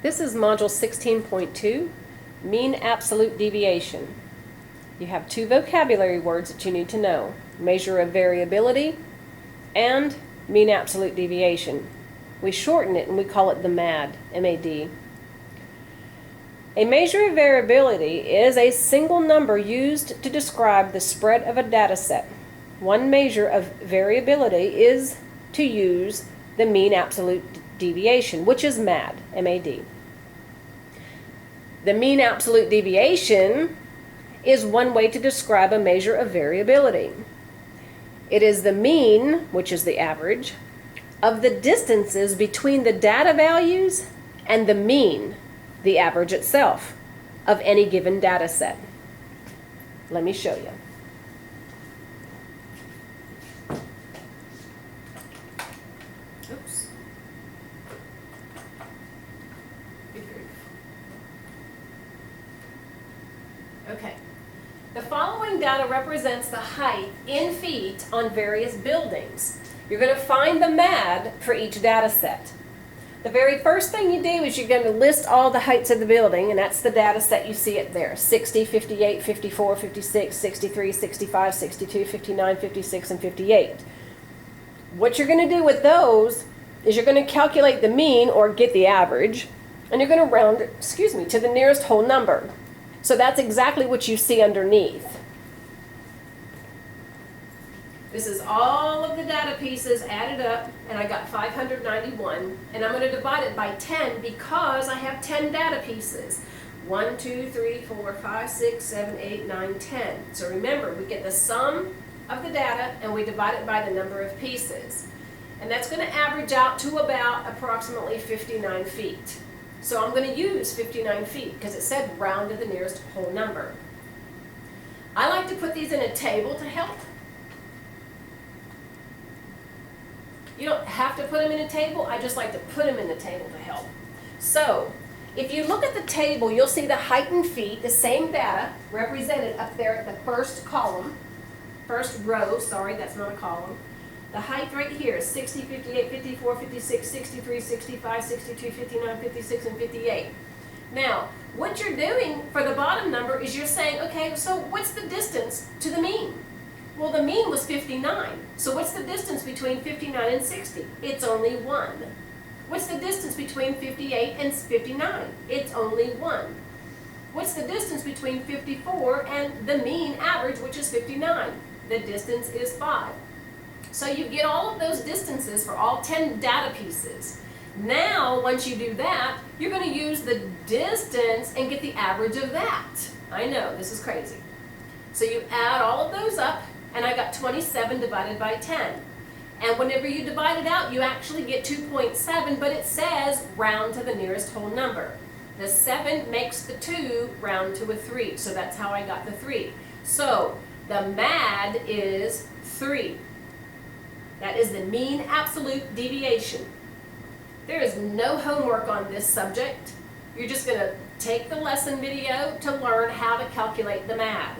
This is Module 16.2, Mean Absolute Deviation. You have two vocabulary words that you need to know: measure of variability and mean absolute deviation. We shorten it and we call it the MAD, M-A-D. A measure of variability is a single number used to describe the spread of a data set. One measure of variability is to use the mean absolute deviation, which is MAD, M-A-D. The mean absolute deviation is one way to describe a measure of variability. It is the mean, which is the average, of the distances between the data values and the mean, the average itself, of any given data set. Let me show you. Oops. Okay. The following data represents the height in feet on various buildings. You're going to find the MAD for each data set. The very first thing you do is you're going to list all the heights of the building, and that's the data set you see it there: 60, 58, 54, 56, 63, 65, 62, 59, 56, and 58. What you're going to do with those is you're going to calculate the mean, or get the average, and you're going to round it, to the nearest whole number. So that's exactly what you see underneath. This is all of the data pieces added up, and I got 591, and I'm going to divide it by 10 because I have 10 data pieces. 1, 2, 3, 4, 5, 6, 7, 8, 9, 10. So remember, we get the sum of the data and we divide it by the number of pieces. And that's going to average out to about approximately 59 feet. So I'm going to use 59 feet because it said round to the nearest whole number. I like to put these in a table to help. You don't have to put them in a table. I just like to put them in the table to help. So if you look at the table, you'll see the height in feet, the same data represented up there at the first column, first row, sorry, that's not a column. The height right here is 60, 58, 54, 56, 63, 65, 62, 59, 56, and 58. Now, what you're doing for the bottom number is you're saying, okay, so what's the distance to the mean? Well, the mean was 59. So what's the distance between 59 and 60? It's only 1. What's the distance between 58 and 59? It's only 1. What's the distance between 54 and the mean average, which is 59? The distance is 5. So you get all of those distances for all 10 data pieces. Now, once you do that, you're going to use the distance and get the average of that. I know, this is crazy. So you add all of those up, and I got 27 divided by 10. And whenever you divide it out, you actually get 2.7, but it says round to the nearest whole number. The 7 makes the 2 round to a 3, so that's how I got the 3. So the MAD is 3. That is the mean absolute deviation. There is no homework on this subject. You're just going to take the lesson video to learn how to calculate the MAD.